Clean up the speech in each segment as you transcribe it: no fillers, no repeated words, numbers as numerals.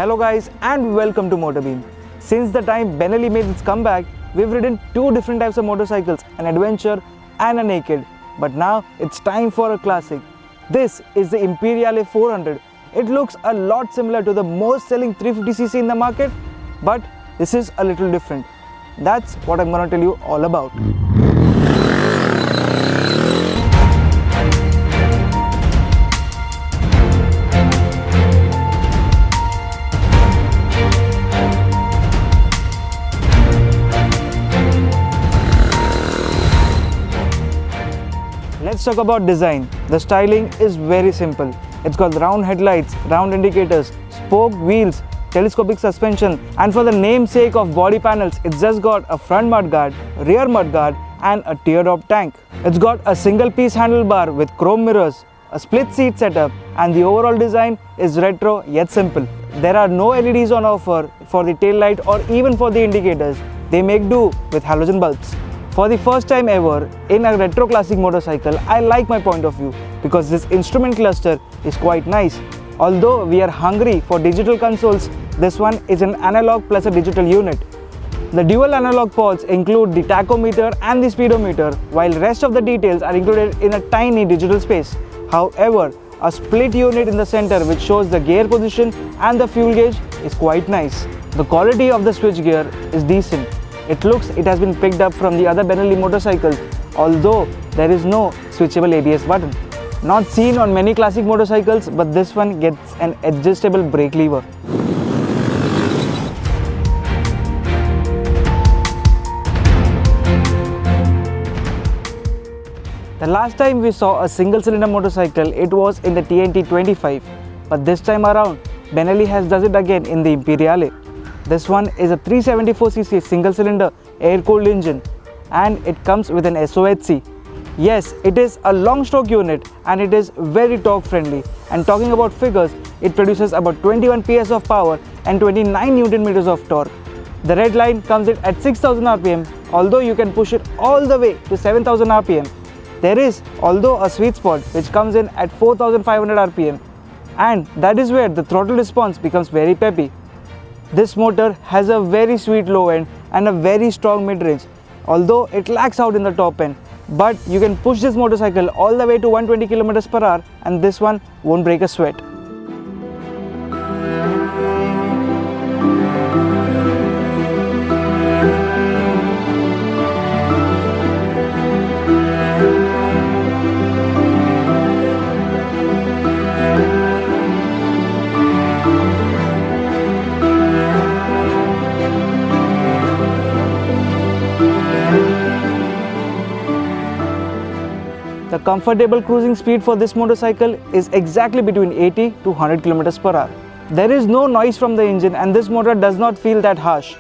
Hello guys and welcome to MotorBeam. Since the time Benelli made its comeback, we've ridden two different types of motorcycles, an adventure and a naked. But now it's time for a classic. This is the Imperiale 400. It looks a lot similar to the most selling 350cc in the market, but this is a little different. That's what I'm going to tell you all about. Let's talk about design. The styling is very simple. It's got round headlights, round indicators, spoked wheels, telescopic suspension, and for the namesake of body panels, it's just got a front mudguard, rear mudguard, and a teardrop tank. It's got a single piece handlebar with chrome mirrors, a split seat setup, and the overall design is retro yet simple. There are no LEDs on offer for the tail light or even for the indicators. They make do with halogen bulbs. For the first time ever in a retro classic motorcycle, I like my point of view because this instrument cluster is quite nice. Although we are hungry for digital consoles, this one is an analog plus a digital unit. The dual analog ports include the tachometer and the speedometer, while rest of the details are included in a tiny digital space. However, a split unit in the center which shows the gear position and the fuel gauge is quite nice. The quality of the switchgear is decent. It looks it has been picked up from the other Benelli motorcycles, although there is no switchable ABS button. Not seen on many classic motorcycles, but this one gets an adjustable brake lever. The last time we saw a single cylinder motorcycle, it was in the TNT 25, but this time around Benelli has does it again in the Imperiale. This one is a 374cc single cylinder air-cooled engine and it comes with an SOHC. Yes, it is a long stroke unit and it is very torque friendly, and talking about figures, it produces about 21 PS of power and 29 Newton meters of torque. The red line comes in at 6000 RPM, although you can push it all the way to 7000 RPM. There is although a sweet spot which comes in at 4500 RPM, and that is where the throttle response becomes very peppy. This motor has a very sweet low end and a very strong mid-range, although it lacks out in the top end. But you can push this motorcycle all the way to 120 km/h and this one won't break a sweat. The comfortable cruising speed for this motorcycle is exactly between 80 to 100 km/h. There is no noise from the engine and this motor does not feel that harsh.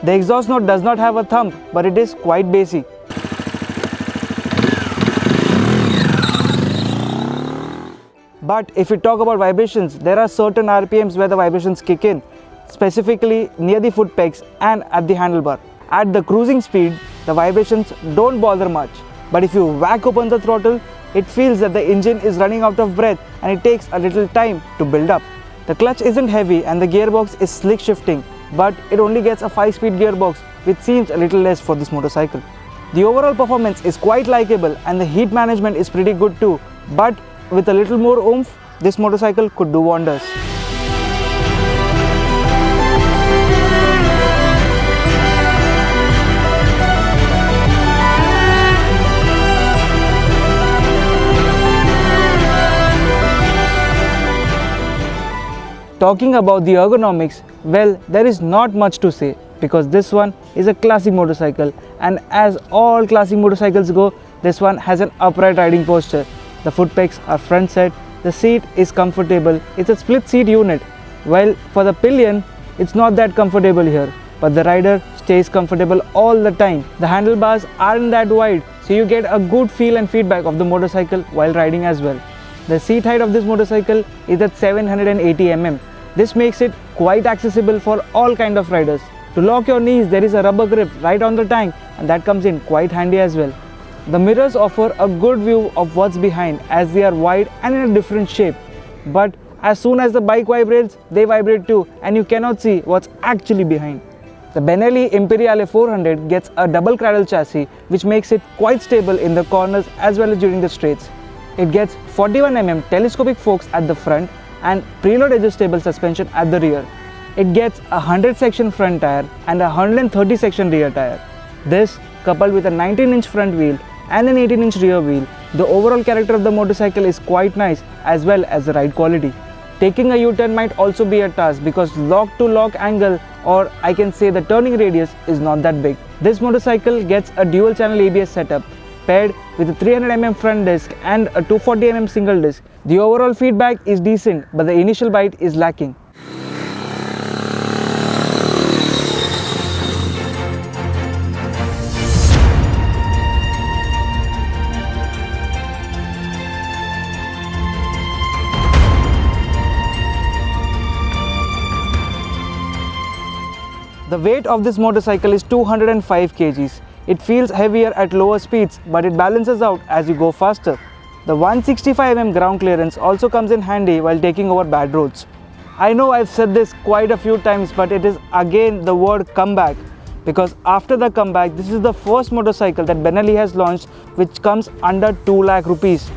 The exhaust note does not have a thump, but it is quite bassy. But if we talk about vibrations, there are certain RPMs where the vibrations kick in, specifically near the foot pegs and at the handlebar. At the cruising speed, the vibrations don't bother much. But if you whack open the throttle, it feels that the engine is running out of breath and it takes a little time to build up. The clutch isn't heavy and the gearbox is slick shifting, but it only gets a 5-speed gearbox, which seems a little less for this motorcycle. The overall performance is quite likable and the heat management is pretty good too, but with a little more oomph, this motorcycle could do wonders. Talking about the ergonomics, well, there is not much to say because this one is a classic motorcycle, and as all classic motorcycles go, this one has an upright riding posture. The foot pegs are front set, the seat is comfortable, it's a split seat unit. While for the pillion, it's not that comfortable here, but the rider stays comfortable all the time. The handlebars aren't that wide, so you get a good feel and feedback of the motorcycle while riding as well. The seat height of this motorcycle is at 780 mm. This makes it quite accessible for all kind of riders. To lock your knees, there is a rubber grip right on the tank and that comes in quite handy as well. The mirrors offer a good view of what's behind as they are wide and in a different shape. But As soon as the bike vibrates, they vibrate too, and you cannot see what's actually behind. The Benelli Imperiale 400 gets a double cradle chassis which makes it quite stable in the corners as well as during the straights. It gets 41mm telescopic forks at the front and preload adjustable suspension at the rear. It gets a 100 section front tire and a 130 section rear tire. This, coupled with a 19-inch front wheel and an 18-inch rear wheel, the overall character of the motorcycle is quite nice as well as the ride quality. Taking a U-turn might also be a task because lock-to-lock angle, or I can say the turning radius, is not that big. This motorcycle gets a dual channel ABS setup paired with a 300mm front disc and a 240mm single disc. The overall feedback is decent, but the initial bite is lacking. The weight of this motorcycle is 205 kgs. It feels heavier at lower speeds, but it balances out as you go faster. The 165mm ground clearance also comes in handy while taking over bad roads. I know I've said this quite a few times, but it is again the word comeback, because after the comeback, this is the first motorcycle that Benelli has launched which comes under 2 lakh rupees.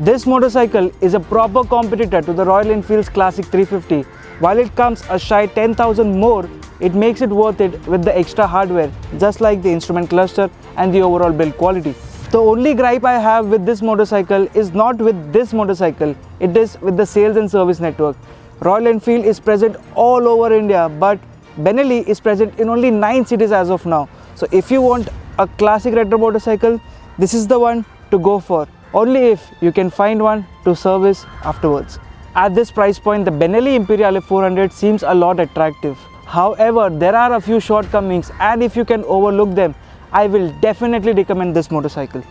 This motorcycle is a proper competitor to the Royal Enfield Classic 350. While it comes a shy 10,000 more, it makes it worth it with the extra hardware, just like the instrument cluster and the overall build quality. The only gripe I have with this motorcycle is not with this motorcycle, it is with the sales and service network. Royal Enfield is present all over India, but Benelli is present in only 9 cities as of now. So if you want a classic retro motorcycle, this is the one to go for, only if you can find one to service afterwards. At this price point, the Benelli Imperiale 400 seems a lot attractive. However, there are a few shortcomings, and if you can overlook them, I will definitely recommend this motorcycle.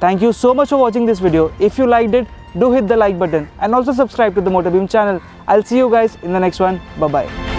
Thank you so much for watching this video. If you liked it, do hit the like button and also subscribe to the MotorBeam channel. I'll see you guys in the next one. Bye bye.